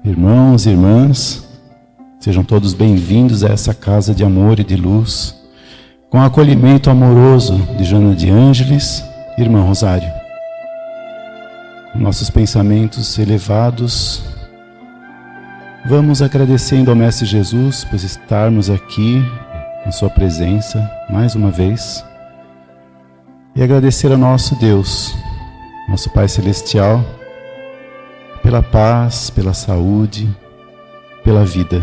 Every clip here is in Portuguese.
Irmãos e irmãs, sejam todos bem-vindos a essa casa de amor e de luz, com o acolhimento amoroso de Joana de Ângeles, irmã Rosário. Com nossos pensamentos elevados, vamos agradecendo ao Mestre Jesus por estarmos aqui na sua presença mais uma vez e agradecer ao nosso Deus, nosso Pai Celestial, pela paz, pela saúde, pela vida.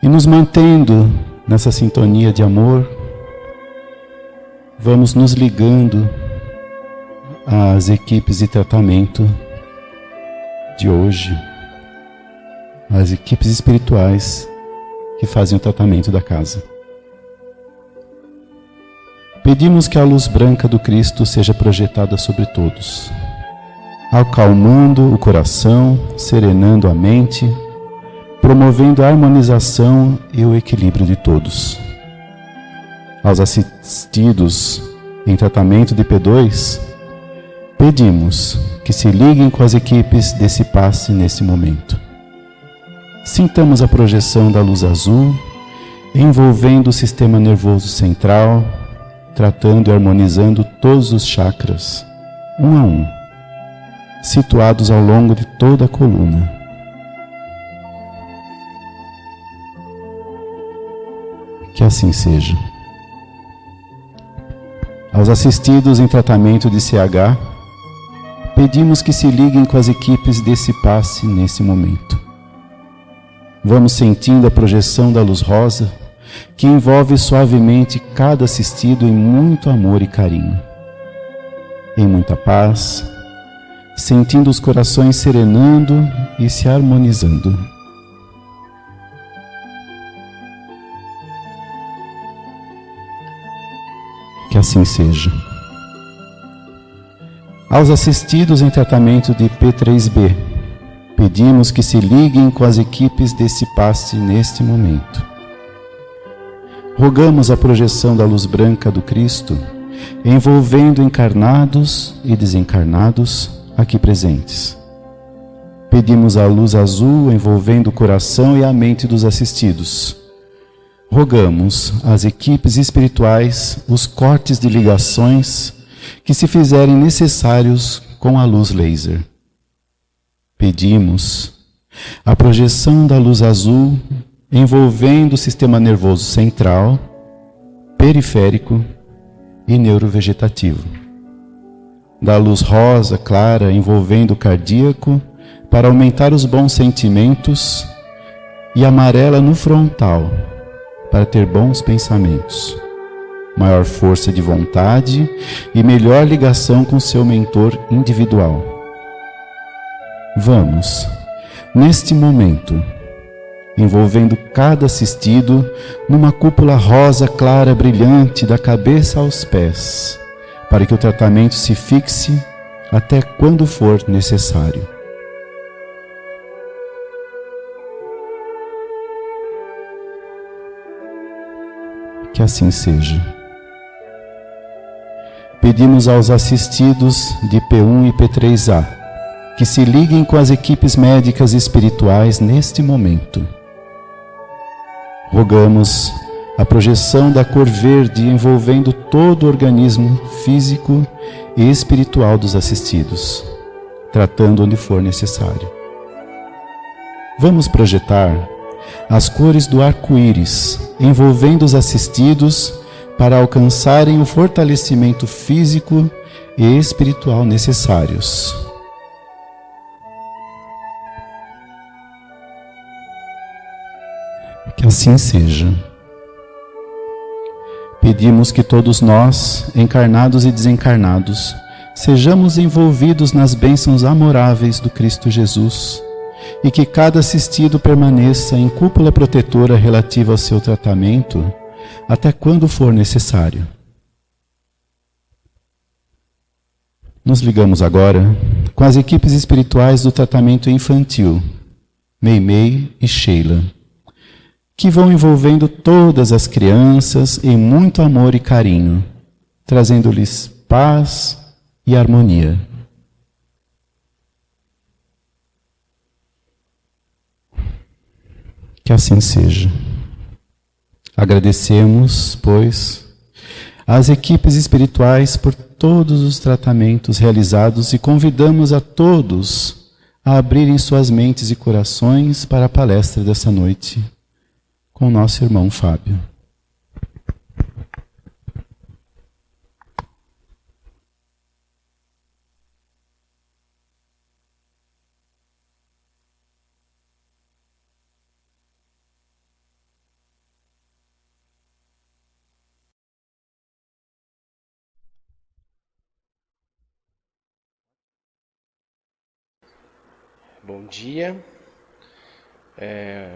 E nos mantendo nessa sintonia de amor, vamos nos ligando às equipes de tratamento de hoje, às equipes espirituais que fazem o tratamento da casa. Pedimos que a luz branca do Cristo seja projetada sobre todos, acalmando o coração, serenando a mente, promovendo a harmonização e o equilíbrio de todos. Aos assistidos em tratamento de P2, pedimos que se liguem com as equipes desse passe nesse momento. Sintamos a projeção da luz azul, envolvendo o sistema nervoso central, tratando e harmonizando todos os chakras, um a um, situados ao longo de toda a coluna. Que assim seja. Aos assistidos em tratamento de CH, pedimos que se liguem com as equipes desse passe nesse momento. Vamos sentindo a projeção da luz rosa, que envolve suavemente cada assistido em muito amor e carinho. Em muita paz, sentindo os corações serenando e se harmonizando. Que assim seja. Aos assistidos em tratamento de P3B, pedimos que se liguem com as equipes desse passe neste momento. Rogamos a projeção da luz branca do Cristo, envolvendo encarnados e desencarnados aqui presentes. Pedimos a luz azul envolvendo o coração e a mente dos assistidos. Rogamos às equipes espirituais os cortes de ligações que se fizerem necessários com a luz laser. Pedimos a projeção da luz azul envolvendo o sistema nervoso central, periférico e neurovegetativo. Da luz rosa clara envolvendo o cardíaco para aumentar os bons sentimentos e amarela no frontal para ter bons pensamentos, maior força de vontade e melhor ligação com seu mentor individual. Vamos, neste momento, envolvendo cada assistido numa cúpula rosa clara brilhante da cabeça aos pés, para que o tratamento se fixe até quando for necessário. Que assim seja. Pedimos aos assistidos de P1 e P3A que se liguem com as equipes médicas e espirituais neste momento. Rogamos a projeção da cor verde envolvendo todo o organismo físico e espiritual dos assistidos, tratando onde for necessário. Vamos projetar as cores do arco-íris envolvendo os assistidos para alcançarem o fortalecimento físico e espiritual necessários. Que assim seja. Pedimos que todos nós, encarnados e desencarnados, sejamos envolvidos nas bênçãos amoráveis do Cristo Jesus e que cada assistido permaneça em cúpula protetora relativa ao seu tratamento até quando for necessário. Nos ligamos agora com as equipes espirituais do tratamento infantil, Meimei e Sheila, que vão envolvendo todas as crianças em muito amor e carinho, trazendo-lhes paz e harmonia. Que assim seja. Agradecemos, pois, às equipes espirituais por todos os tratamentos realizados e convidamos a todos a abrirem suas mentes e corações para a palestra dessa noite com nosso irmão Fábio. Bom dia, é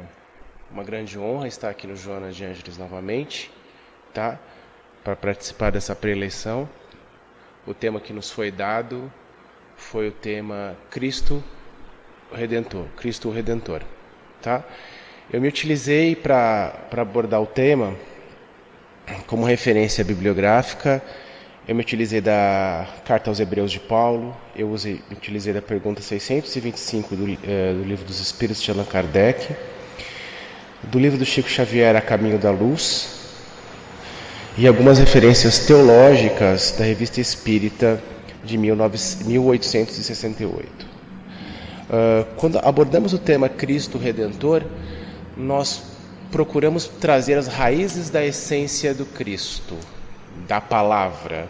uma grande honra estar aqui no Joana de Ângeles novamente, tá? Para participar dessa pré-eleição. O tema que nos foi dado foi o tema Cristo o Redentor, tá? Eu me utilizei para abordar o tema como referência bibliográfica. Eu me utilizei da Carta aos Hebreus de Paulo, eu utilizei da pergunta 625 do Livro dos Espíritos de Allan Kardec, do livro do Chico Xavier, A Caminho da Luz, e algumas referências teológicas da Revista Espírita de 1868. Quando abordamos o tema Cristo Redentor, nós procuramos trazer as raízes da essência do Cristo, da palavra.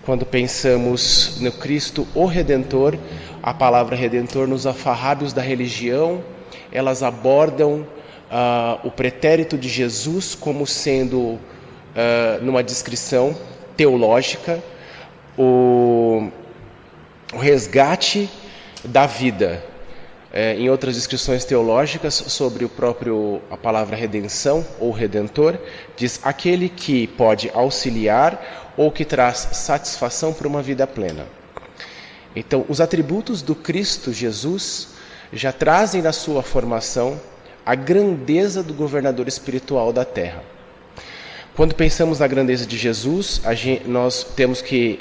Quando pensamos no Cristo, o Redentor, a palavra Redentor nos afarrábios da religião, elas abordam o pretérito de Jesus como sendo, numa descrição teológica, o resgate da vida. Em outras descrições teológicas sobre a palavra redenção ou redentor, diz aquele que pode auxiliar ou que traz satisfação para uma vida plena. Então, os atributos do Cristo Jesus já trazem na sua formação a grandeza do governador espiritual da Terra. Quando pensamos na grandeza de Jesus, nós temos que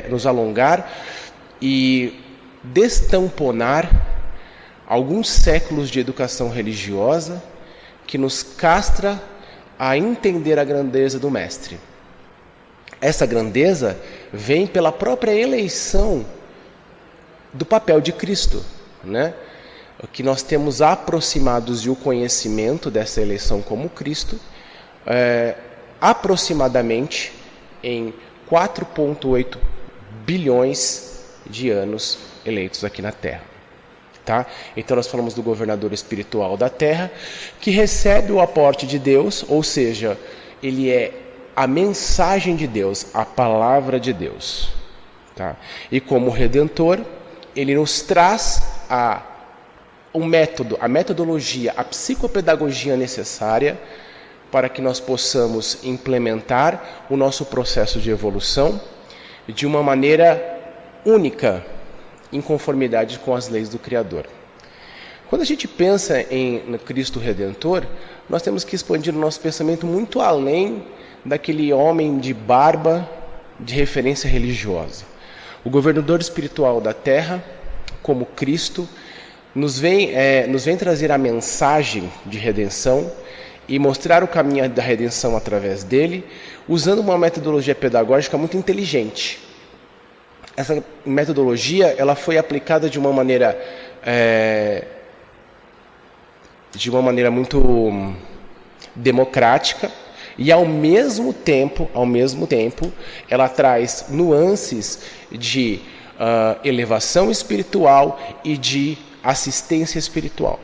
nos alongar e destamponar alguns séculos de educação religiosa que nos castra a entender a grandeza do Mestre. Essa grandeza vem pela própria eleição do papel de Cristo, né? Que nós temos aproximados de o conhecimento dessa eleição como Cristo, aproximadamente em 4,8 bilhões de anos eleitos aqui na Terra. Tá? Então nós falamos do governador espiritual da Terra, que recebe o aporte de Deus, ou seja, ele é a mensagem de Deus, a palavra de Deus. Tá? E como Redentor, ele nos traz a metodologia, a psicopedagogia necessária para que nós possamos implementar o nosso processo de evolução de uma maneira única, em conformidade com as leis do Criador. Quando a gente pensa no Cristo Redentor, nós temos que expandir o nosso pensamento muito além daquele homem de barba de referência religiosa. O governador espiritual da Terra, como Cristo, nos vem trazer a mensagem de redenção e mostrar o caminho da redenção através dele, usando uma metodologia pedagógica muito inteligente. Essa metodologia ela foi aplicada de uma maneira muito democrática e ao mesmo tempo ela traz nuances de elevação espiritual e de assistência espiritual.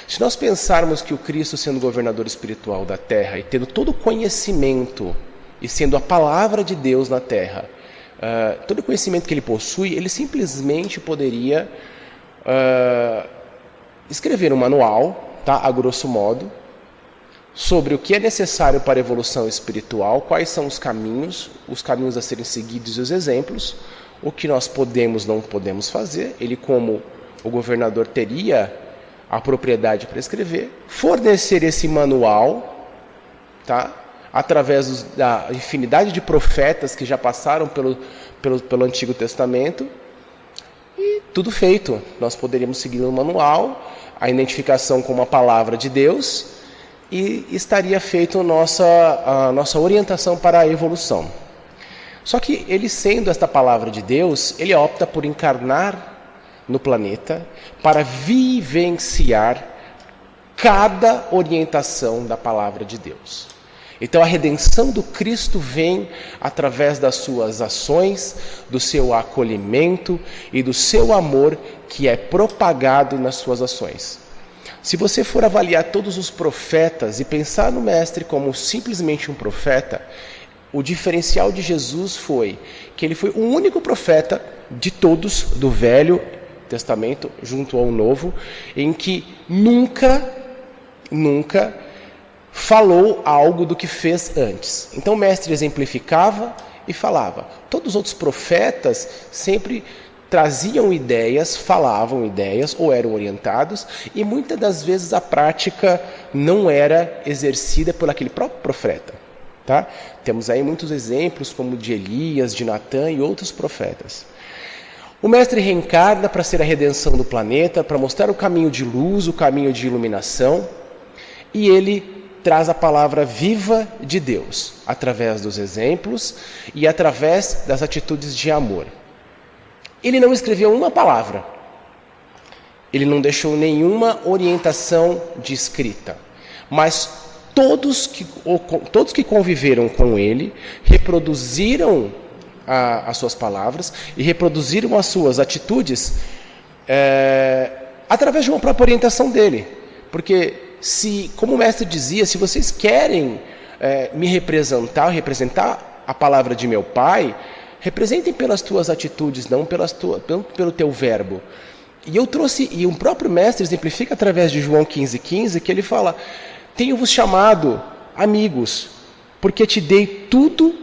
Se nós pensarmos que o Cristo, sendo governador espiritual da Terra e tendo todo o conhecimento e sendo a palavra de Deus na Terra, todo o conhecimento que ele possui, ele simplesmente poderia escrever um manual, tá, a grosso modo, sobre o que é necessário para a evolução espiritual, quais são os caminhos a serem seguidos e os exemplos, o que nós podemos, não podemos fazer. Ele, como o governador, teria a propriedade para escrever, fornecer esse manual, tá, através da infinidade de profetas que já passaram pelo Antigo Testamento, e tudo feito. Nós poderíamos seguir o manual, a identificação com uma palavra de Deus, e estaria feita a nossa orientação para a evolução. Só que ele, sendo esta palavra de Deus, ele opta por encarnar no planeta para vivenciar cada orientação da palavra de Deus. Então a redenção do Cristo vem através das suas ações, do seu acolhimento e do seu amor que é propagado nas suas ações. Se você for avaliar todos os profetas e pensar no Mestre como simplesmente um profeta, o diferencial de Jesus foi que ele foi o único profeta de todos do Velho Testamento junto ao Novo, em que nunca falou algo do que fez antes. Então o Mestre exemplificava e falava. Todos os outros profetas sempre traziam ideias, falavam ideias ou eram orientados, e muitas das vezes a prática não era exercida por aquele próprio profeta. Tá? Temos aí muitos exemplos como de Elias, de Natã e outros profetas. O Mestre reencarna para ser a redenção do planeta, para mostrar o caminho de luz, o caminho de iluminação, e ele traz a palavra viva de Deus, através dos exemplos e através das atitudes de amor. Ele não escreveu uma palavra, ele não deixou nenhuma orientação de escrita, mas todos que conviveram com ele reproduziram as suas palavras e reproduziram as suas atitudes através de uma própria orientação dele. Porque, como o Mestre dizia, se vocês querem me representar a palavra de meu Pai, representem pelas tuas atitudes, não pelo teu verbo. E o próprio Mestre exemplifica através de João 15,15, que ele fala: tenho-vos chamado amigos, porque te dei tudo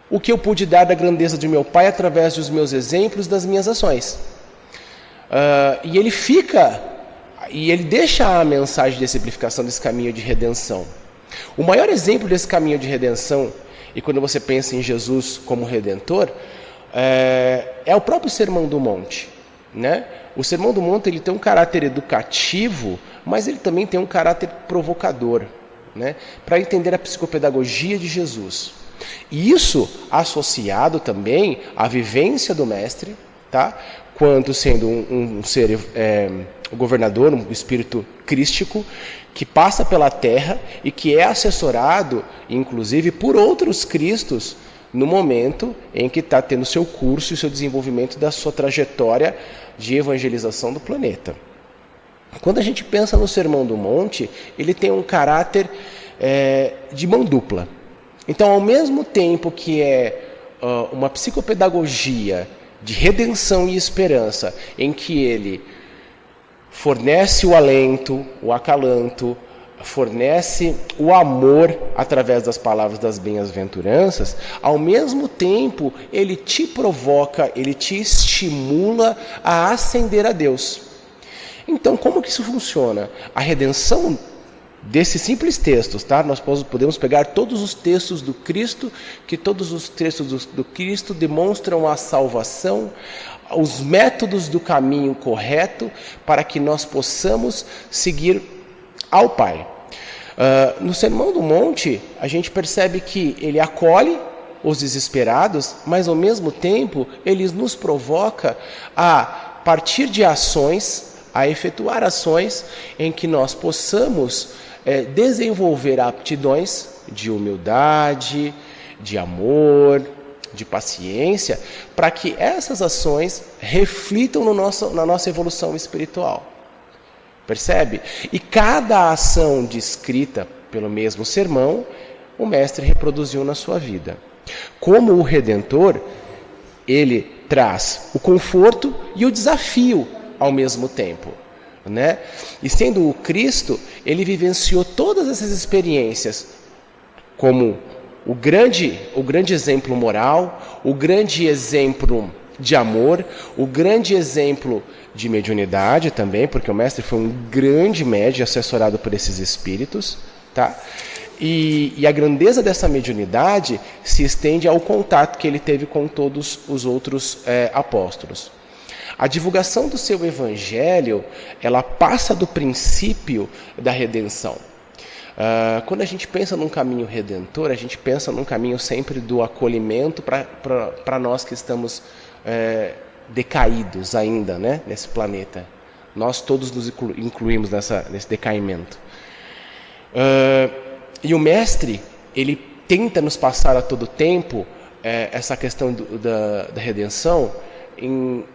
o que eu pude dar da grandeza de meu Pai através dos meus exemplos, das minhas ações. E ele deixa a mensagem de exemplificação desse caminho de redenção. O maior exemplo desse caminho de redenção, e quando você pensa em Jesus como Redentor, é o próprio Sermão do Monte, né? O Sermão do Monte ele tem um caráter educativo, mas ele também tem um caráter provocador, né? Para entender a psicopedagogia de Jesus. E isso associado também à vivência do Mestre, tá? Quanto sendo um ser governador, um espírito crístico, que passa pela terra e que é assessorado, inclusive, por outros cristos no momento em que está tendo seu curso e seu desenvolvimento da sua trajetória de evangelização do planeta. Quando a gente pensa no Sermão do Monte, ele tem um caráter de mão dupla. Então, ao mesmo tempo que é uma psicopedagogia de redenção e esperança, em que ele fornece o alento, o acalanto, fornece o amor através das palavras das bem-aventuranças, ao mesmo tempo ele te provoca, ele te estimula a ascender a Deus. Então, como que isso funciona? A redenção desses simples textos, tá? Nós podemos pegar todos os textos do Cristo, que todos os textos do Cristo demonstram a salvação, os métodos do caminho correto para que nós possamos seguir ao Pai. No Sermão do Monte, a gente percebe que ele acolhe os desesperados, mas ao mesmo tempo ele nos provoca a partir de ações, a efetuar ações em que nós possamos desenvolver aptidões de humildade, de amor, de paciência, para que essas ações reflitam na nossa evolução espiritual. Percebe? E cada ação descrita pelo mesmo sermão, o Mestre reproduziu na sua vida. Como o Redentor, ele traz o conforto e o desafio ao mesmo tempo, né? E sendo o Cristo, ele vivenciou todas essas experiências como o grande exemplo moral, o grande exemplo de amor, o grande exemplo de mediunidade também, porque o Mestre foi um grande médium assessorado por esses espíritos, tá? E a grandeza dessa mediunidade se estende ao contato que ele teve com todos os outros apóstolos. A divulgação do seu evangelho, ela passa do princípio da redenção. Quando a gente pensa num caminho redentor, a gente pensa num caminho sempre do acolhimento para nós que estamos decaídos ainda, né, nesse planeta. Nós todos nos incluímos nesse decaimento. E o Mestre, ele tenta nos passar a todo tempo essa questão da redenção,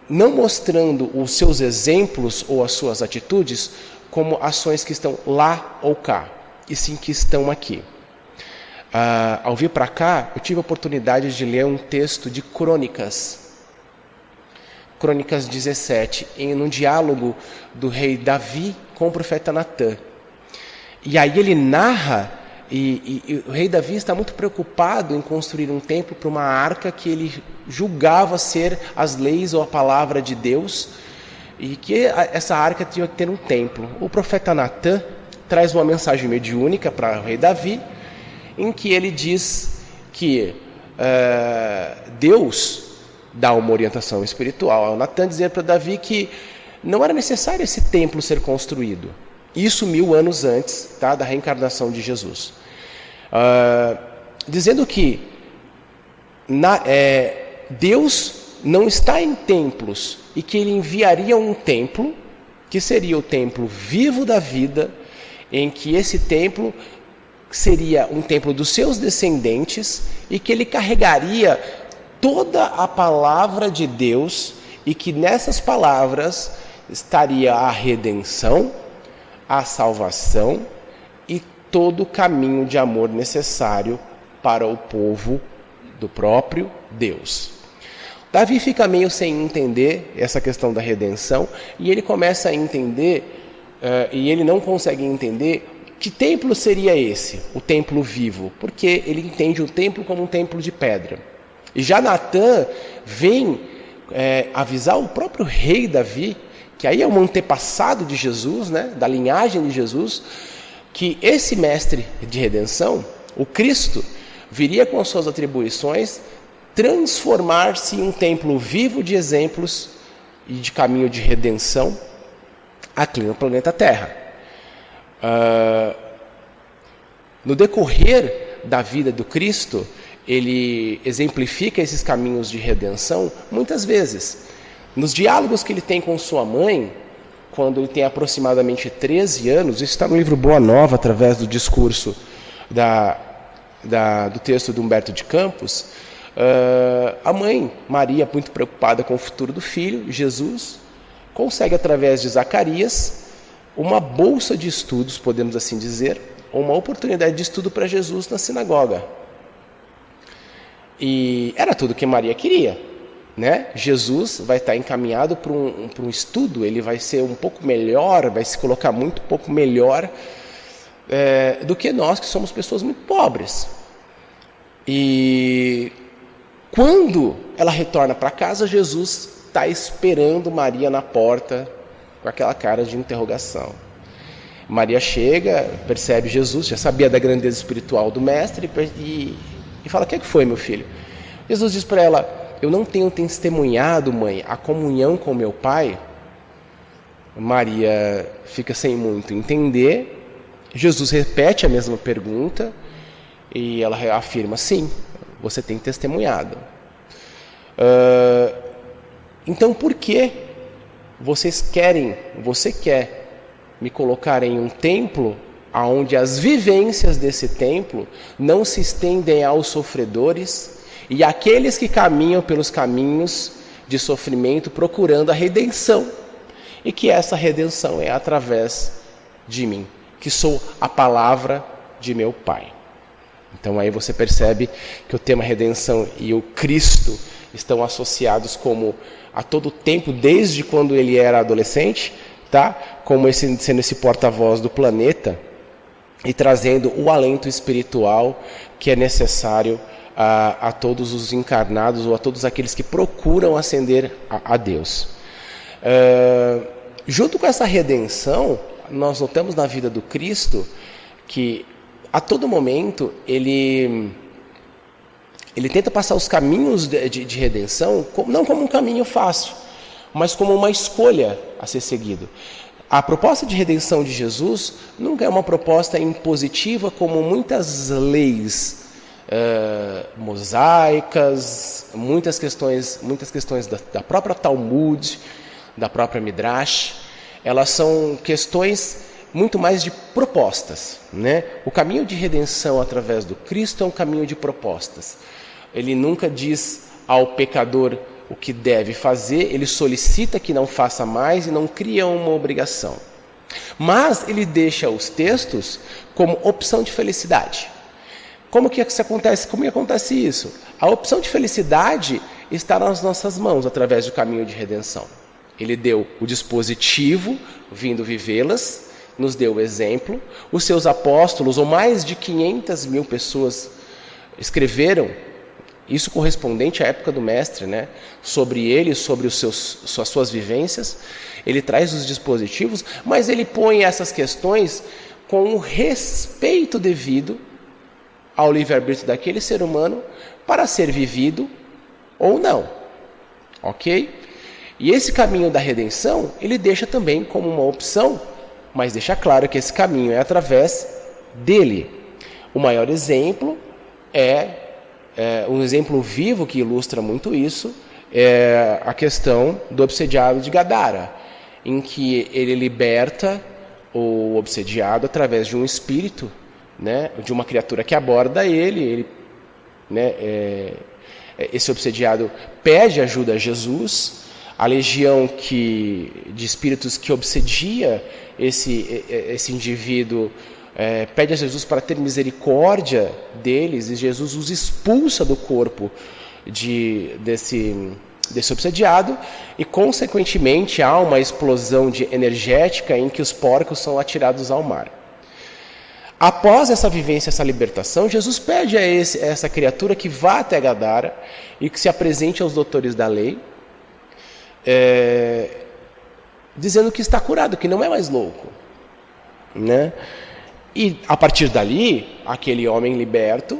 não mostrando os seus exemplos ou as suas atitudes como ações que estão lá ou cá, e sim que estão aqui. Ao vir para cá, eu tive a oportunidade de ler um texto de Crônicas 17, num diálogo do rei Davi com o profeta Natã. E aí ele narra, e o rei Davi está muito preocupado em construir um templo para uma arca que ele julgava ser as leis ou a palavra de Deus, e que essa arca tinha que ter um templo. O profeta Natã traz uma mensagem mediúnica para o rei Davi, em que ele diz que Deus dá uma orientação espiritual ao Natã, dizendo para Davi que não era necessário esse templo ser construído. Isso 1000 anos antes, tá, da reencarnação de Jesus. Dizendo que Deus não está em templos e que ele enviaria um templo, que seria o templo vivo da vida, em que esse templo seria um templo dos seus descendentes e que ele carregaria toda a palavra de Deus e que nessas palavras estaria a redenção, a salvação e todo o caminho de amor necessário para o povo do próprio Deus. Davi fica meio sem entender essa questão da redenção e ele começa a entender, e ele não consegue entender que templo seria esse, o templo vivo, porque ele entende o templo como um templo de pedra. E já Natã vem avisar o próprio rei Davi, que aí é um antepassado de Jesus, né, da linhagem de Jesus, que esse mestre de redenção, o Cristo, viria com suas atribuições transformar-se em um templo vivo de exemplos e de caminho de redenção aqui no planeta Terra. No decorrer da vida do Cristo, ele exemplifica esses caminhos de redenção muitas vezes. Nos diálogos que ele tem com sua mãe, quando ele tem aproximadamente 13 anos, isso está no livro Boa Nova, através do discurso do texto de Humberto de Campos, a mãe, Maria, muito preocupada com o futuro do filho, Jesus, consegue, através de Zacarias, uma bolsa de estudos, podemos assim dizer, ou uma oportunidade de estudo para Jesus na sinagoga. E era tudo que Maria queria, né? Jesus vai estar encaminhado para um estudo, ele vai ser um pouco melhor, vai se colocar muito pouco melhor do que nós, que somos pessoas muito pobres. E quando ela retorna para casa, Jesus está esperando Maria na porta com aquela cara de interrogação. Maria chega, percebe Jesus, já sabia da grandeza espiritual do mestre e fala: o que foi, meu filho? Jesus diz para ela: eu não tenho testemunhado, mãe, a comunhão com meu pai. Maria fica sem muito entender. Jesus repete a mesma pergunta e ela afirma: sim, você tem testemunhado. Então por que você quer me colocar em um templo onde as vivências desse templo não se estendem aos sofredores e àqueles que caminham pelos caminhos de sofrimento procurando a redenção, e que essa redenção é através de mim, que sou a palavra de meu Pai? Então aí você percebe que o tema redenção e o Cristo estão associados como a todo tempo, desde quando ele era adolescente, tá? Como sendo esse porta-voz do planeta e trazendo o alento espiritual que é necessário a todos os encarnados ou a todos aqueles que procuram ascender a Deus. Junto com essa redenção, nós notamos na vida do Cristo que a todo momento ele tenta passar os caminhos de redenção não como um caminho fácil, mas como uma escolha a ser seguido. A proposta de redenção de Jesus nunca é uma proposta impositiva como muitas leis mosaicas, muitas questões da própria Talmud, da própria Midrash. Elas são questões muito mais de propostas, né? O caminho de redenção através do Cristo é um caminho de propostas. Ele nunca diz ao pecador o que deve fazer, ele solicita que não faça mais e não cria uma obrigação. Mas ele deixa os textos como opção de felicidade. Como que acontece isso? A opção de felicidade está nas nossas mãos através do caminho de redenção. Ele deu o dispositivo, vindo vivê-las, nos deu o exemplo. Os seus apóstolos, ou mais de 500 mil pessoas, escreveram, isso correspondente à época do Mestre, né? Sobre ele, sobre as suas vivências. Ele traz os dispositivos, mas ele põe essas questões com o respeito devido ao livre-arbítrio daquele ser humano para ser vivido ou não. Ok? E esse caminho da redenção, ele deixa também como uma opção, mas deixa claro que esse caminho é através dele. O maior exemplo um exemplo vivo que ilustra muito isso, é a questão do obsediado de Gadara, em que ele liberta o obsediado através de um espírito, né, de uma criatura que aborda ele, né, esse obsediado pede ajuda a Jesus. A legião de espíritos que obsedia esse indivíduo pede a Jesus para ter misericórdia deles, e Jesus os expulsa do corpo desse obsediado, e consequentemente há uma explosão energética em que os porcos são atirados ao mar. Após essa vivência, essa libertação, Jesus pede a essa criatura que vá até Gadara e que se apresente aos doutores da lei, dizendo que está curado, que não é mais louco, né? E a partir dali, aquele homem liberto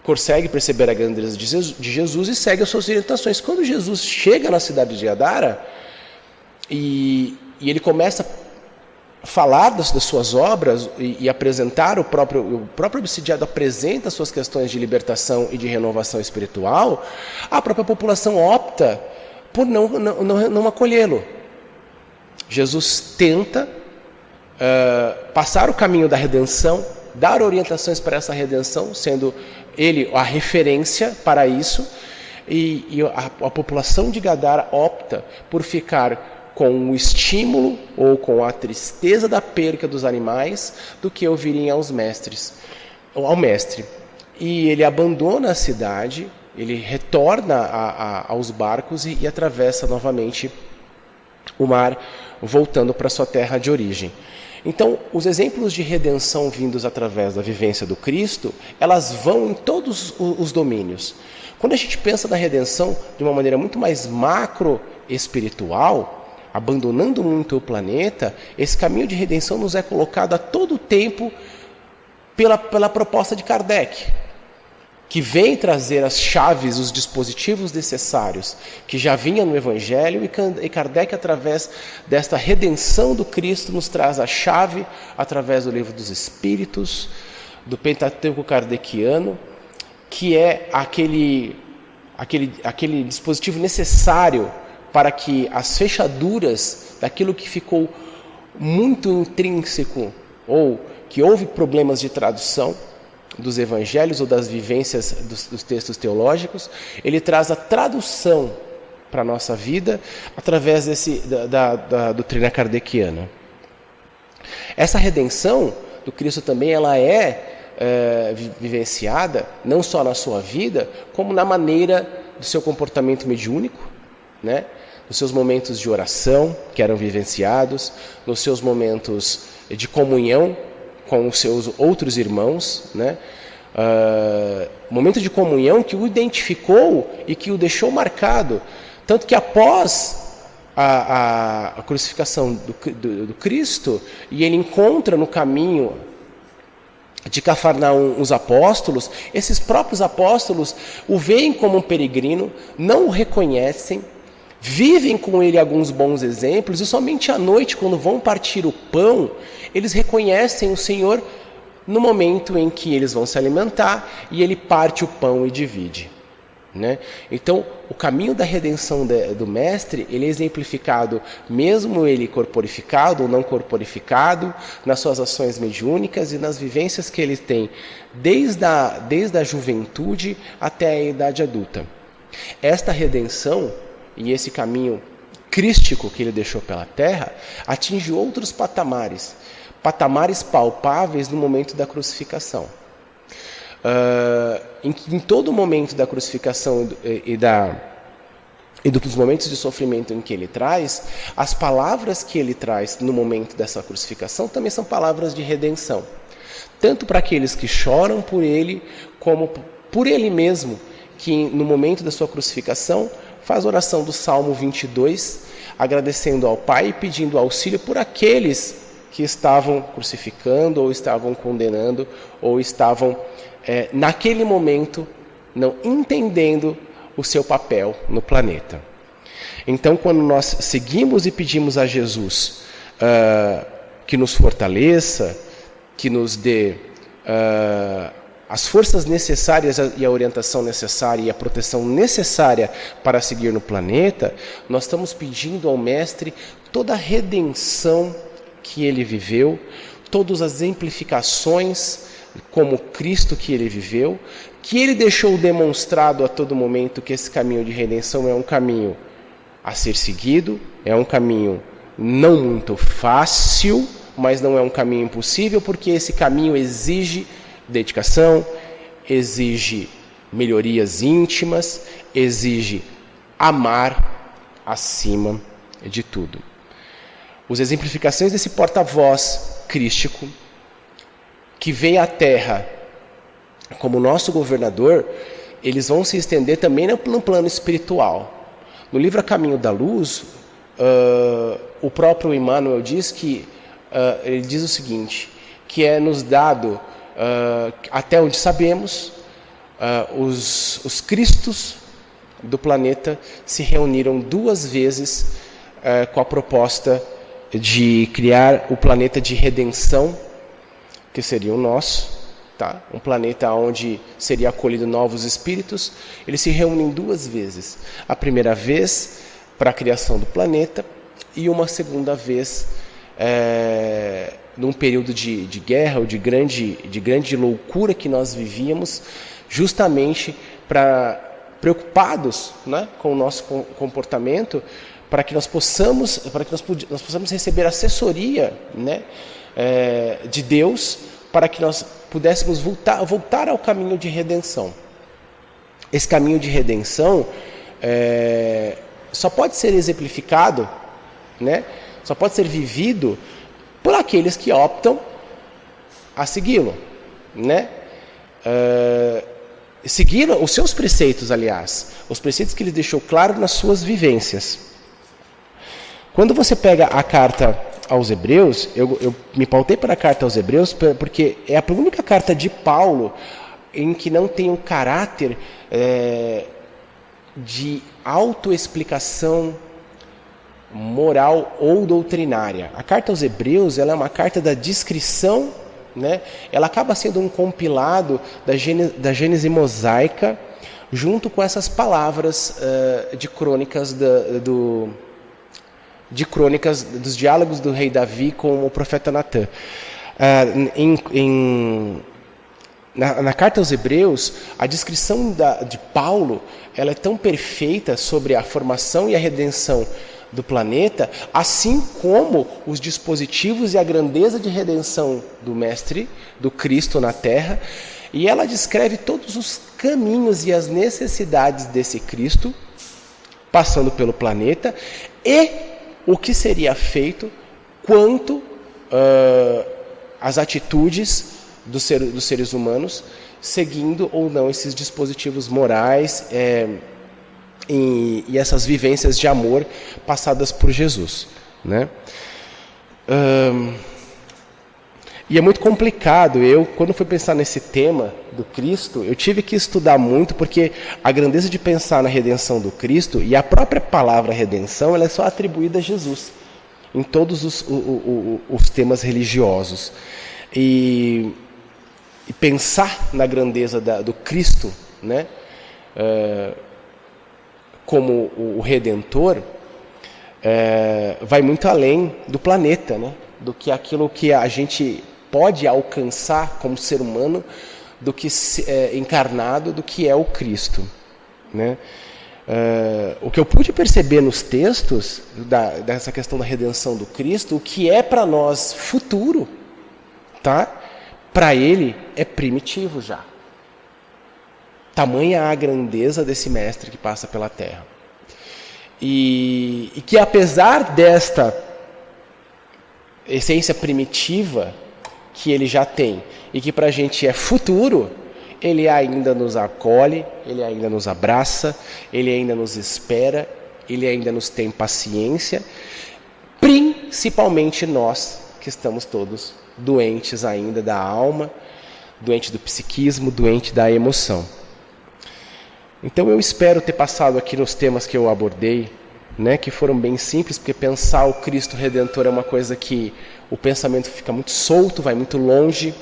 consegue perceber a grandeza de Jesus e segue as suas orientações. Quando Jesus chega na cidade de Gadara e ele começa a falar das suas obras e apresentar o próprio obsidiado apresenta as suas questões de libertação e de renovação espiritual, a própria população opta por não acolhê-lo. Jesus tenta passar o caminho da redenção, dar orientações para essa redenção, sendo ele a referência para isso, e a população de Gadara opta por ficar com o estímulo ou com a tristeza da perca dos animais do que ouvirem ao mestre. E ele abandona a cidade, ele retorna aos barcos e atravessa novamente o mar, voltando para sua terra de origem. Então, os exemplos de redenção vindos através da vivência do Cristo, elas vão em todos os domínios. Quando a gente pensa na redenção de uma maneira muito mais macro-espiritual, abandonando muito o planeta, esse caminho de redenção nos é colocado a todo tempo pela proposta de Kardec, que vem trazer as chaves, os dispositivos necessários, que já vinha no Evangelho, e Kardec, através desta redenção do Cristo, nos traz a chave, através do Livro dos Espíritos, do Pentateuco kardeciano, que é aquele dispositivo necessário para que as fechaduras daquilo que ficou muito intrínseco, ou que houve problemas de tradução, dos evangelhos ou das vivências dos textos teológicos, ele traz a tradução para a nossa vida através da doutrina kardeciana. Essa redenção do Cristo também ela é vivenciada não só na sua vida, como na maneira do seu comportamento mediúnico, né? Nos seus momentos de oração que eram vivenciados, nos seus momentos de comunhão com os seus outros irmãos, né? Momento de comunhão que o identificou e que o deixou marcado, tanto que após a crucificação do Cristo, e ele encontra no caminho de Cafarnaum os apóstolos, esses próprios apóstolos o veem como um peregrino, não o reconhecem, vivem com ele alguns bons exemplos, e somente à noite, quando vão partir o pão, eles reconhecem o Senhor no momento em que eles vão se alimentar e ele parte o pão e divide. Né? Então, o caminho da redenção do Mestre, ele é exemplificado, mesmo ele corporificado ou não corporificado, nas suas ações mediúnicas e nas vivências que ele tem desde a juventude até a idade adulta. Esta redenção e esse caminho crístico que ele deixou pela Terra atinge outros patamares palpáveis no momento da crucificação. Em todo momento da crucificação e dos momentos de sofrimento em que ele traz, as palavras que ele traz no momento dessa crucificação também são palavras de redenção. Tanto para aqueles que choram por ele, como por ele mesmo, que no momento da sua crucificação faz oração do Salmo 22, agradecendo ao Pai e pedindo auxílio por aqueles que estavam crucificando, ou estavam condenando, ou estavam, naquele momento, não entendendo o seu papel no planeta. Então, quando nós seguimos e pedimos a Jesus que nos fortaleça, que nos dê as forças necessárias e a orientação necessária e a proteção necessária para seguir no planeta, nós estamos pedindo ao Mestre toda a redenção que ele viveu, todas as exemplificações como Cristo que ele viveu, que ele deixou demonstrado a todo momento que esse caminho de redenção é um caminho a ser seguido, é um caminho não muito fácil, mas não é um caminho impossível, porque esse caminho exige dedicação, exige melhorias íntimas, exige amar acima de tudo. As exemplificações desse porta-voz crístico, que veio à Terra como nosso governador, eles vão se estender também no plano espiritual. No livro A Caminho da Luz, o próprio Emmanuel diz que, ele diz o seguinte, que é nos dado, até onde sabemos, os Cristos do planeta se reuniram 2 vezes com a proposta de criar o planeta de redenção, que seria o nosso, tá? Um planeta onde seria acolhido novos espíritos. Eles se reúnem 2 vezes. A primeira vez para a criação do planeta e uma segunda vez num período de guerra ou de grande loucura que nós vivíamos, justamente preocupados, né, com o nosso comportamento, para que nós possamos receber assessoria, né, de Deus, para que nós pudéssemos voltar ao caminho de redenção. Esse caminho de redenção só pode ser exemplificado, né, só pode ser vivido por aqueles que optam a segui-lo, né? Seguiram os seus preceitos, aliás, os preceitos que ele deixou claro nas suas vivências. Quando você pega a carta aos Hebreus, eu me pautei para a carta aos Hebreus porque é a única carta de Paulo em que não tem um caráter de autoexplicação moral ou doutrinária. A carta aos Hebreus, ela é uma carta da descrição, né? Ela acaba sendo um compilado da Gênese mosaica, junto com essas palavras de crônicas dos diálogos do rei Davi com o profeta Natã. Na carta aos Hebreus, a descrição de Paulo, ela é tão perfeita sobre a formação e a redenção do planeta, assim como os dispositivos e a grandeza de redenção do Mestre, do Cristo na Terra, e ela descreve todos os caminhos e as necessidades desse Cristo, passando pelo planeta, e o que seria feito quanto às atitudes dos seres humanos, seguindo ou não esses dispositivos morais e essas vivências de amor passadas por Jesus, né? E é muito complicado. Quando fui pensar nesse tema do Cristo, eu tive que estudar muito, porque a grandeza de pensar na redenção do Cristo, e a própria palavra redenção, ela é só atribuída a Jesus, em todos os temas religiosos. E pensar na grandeza do Cristo, né, como o Redentor, vai muito além do planeta, né, do que aquilo que a gente pode alcançar como ser humano, do que encarnado, do que é o Cristo, né? O que eu pude perceber nos textos dessa questão da redenção do Cristo, o que é para nós futuro, tá? Para ele é primitivo já. Tamanha a grandeza desse mestre que passa pela terra. E que apesar desta essência primitiva que ele já tem e que para a gente é futuro, ele ainda nos acolhe, ele ainda nos abraça, ele ainda nos espera, ele ainda nos tem paciência, principalmente nós que estamos todos doentes ainda da alma, doente do psiquismo, doente da emoção. Então eu espero ter passado aqui nos temas que eu abordei, né, que foram bem simples, porque pensar o Cristo Redentor é uma coisa que o pensamento fica muito solto, vai muito longe.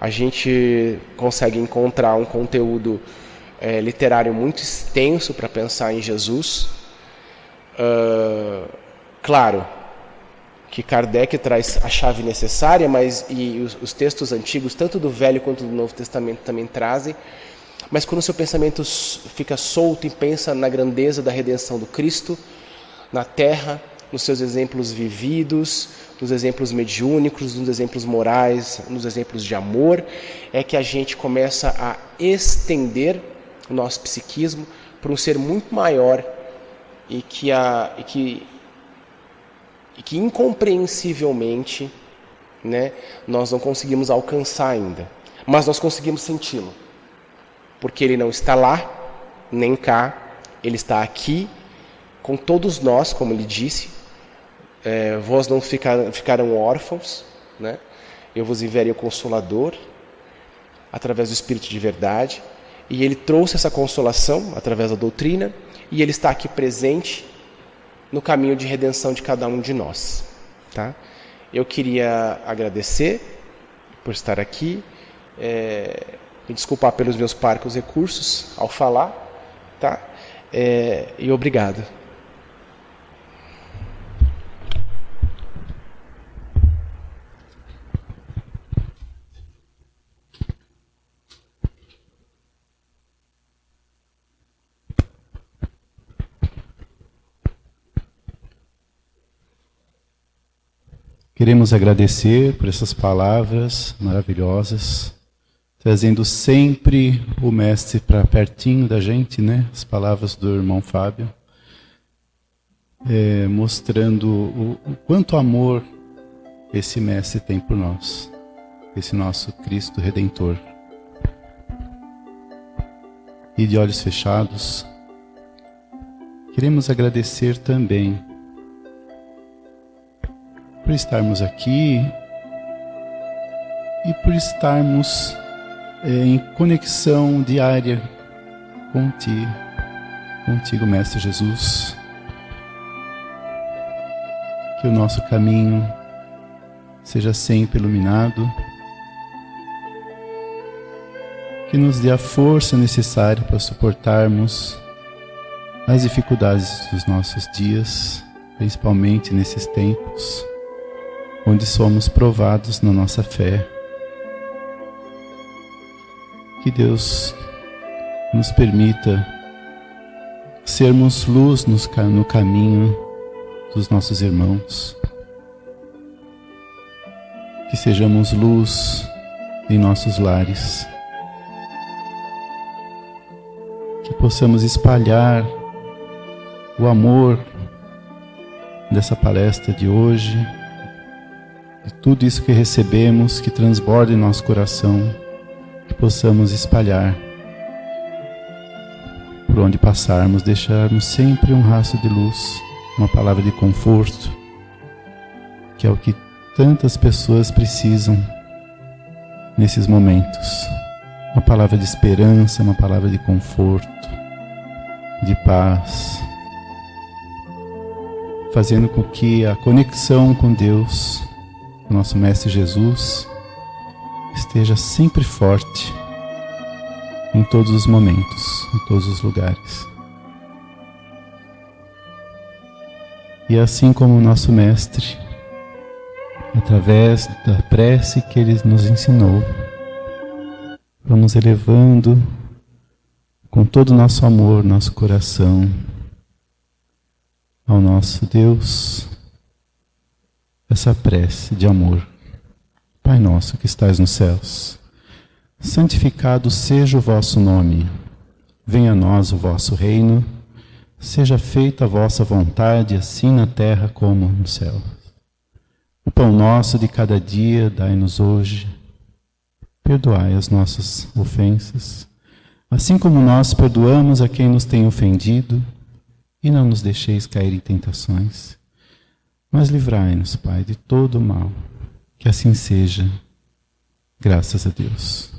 A gente consegue encontrar um conteúdo literário muito extenso para pensar em Jesus. Claro que Kardec traz a chave necessária, mas os textos antigos, tanto do Velho quanto do Novo Testamento, também trazem. Mas quando o seu pensamento fica solto e pensa na grandeza da redenção do Cristo na terra, nos seus exemplos vividos, nos exemplos mediúnicos, nos exemplos morais, nos exemplos de amor, é que a gente começa a estender o nosso psiquismo para um ser muito maior e que incompreensivelmente, né, nós não conseguimos alcançar ainda, mas nós conseguimos senti-lo. Porque ele não está lá, nem cá, ele está aqui, com todos nós, como ele disse. Vós não ficaram órfãos, né? Eu vos enviarei o Consolador, através do Espírito de verdade. E ele trouxe essa consolação, através da doutrina, e ele está aqui presente no caminho de redenção de cada um de nós. Tá? Eu queria agradecer por estar aqui, me desculpar pelos meus parcos recursos ao falar, tá? E obrigado. Queremos agradecer por essas palavras maravilhosas, trazendo sempre o Mestre para pertinho da gente, né? As palavras do irmão Fábio, mostrando o quanto amor esse Mestre tem por nós, esse nosso Cristo Redentor. E de olhos fechados, queremos agradecer também por estarmos aqui e por estarmos em conexão diária contigo, Mestre Jesus. Que o nosso caminho seja sempre iluminado, que nos dê a força necessária para suportarmos as dificuldades dos nossos dias, principalmente nesses tempos onde somos provados na nossa fé. Que Deus nos permita sermos luz no caminho dos nossos irmãos. Que sejamos luz em nossos lares. Que possamos espalhar o amor dessa palestra de hoje, de tudo isso que recebemos, que transborda em nosso coração, que possamos espalhar por onde passarmos, deixarmos sempre um rastro de luz, uma palavra de conforto, que é o que tantas pessoas precisam nesses momentos. Uma palavra de esperança, uma palavra de conforto, de paz, fazendo com que a conexão com Deus, nosso Mestre Jesus, esteja sempre forte em todos os momentos, em todos os lugares. E assim como o nosso Mestre, através da prece que Ele nos ensinou, vamos elevando com todo o nosso amor, nosso coração, ao nosso Deus, essa prece de amor. Pai nosso que estais nos céus, santificado seja o vosso nome. Venha a nós o vosso reino. Seja feita a vossa vontade, assim na terra como no céu. O pão nosso de cada dia dai-nos hoje. Perdoai as nossas ofensas, assim como nós perdoamos a quem nos tem ofendido, e não nos deixeis cair em tentações, mas livrai-nos, Pai, de todo o mal. Que assim seja, graças a Deus.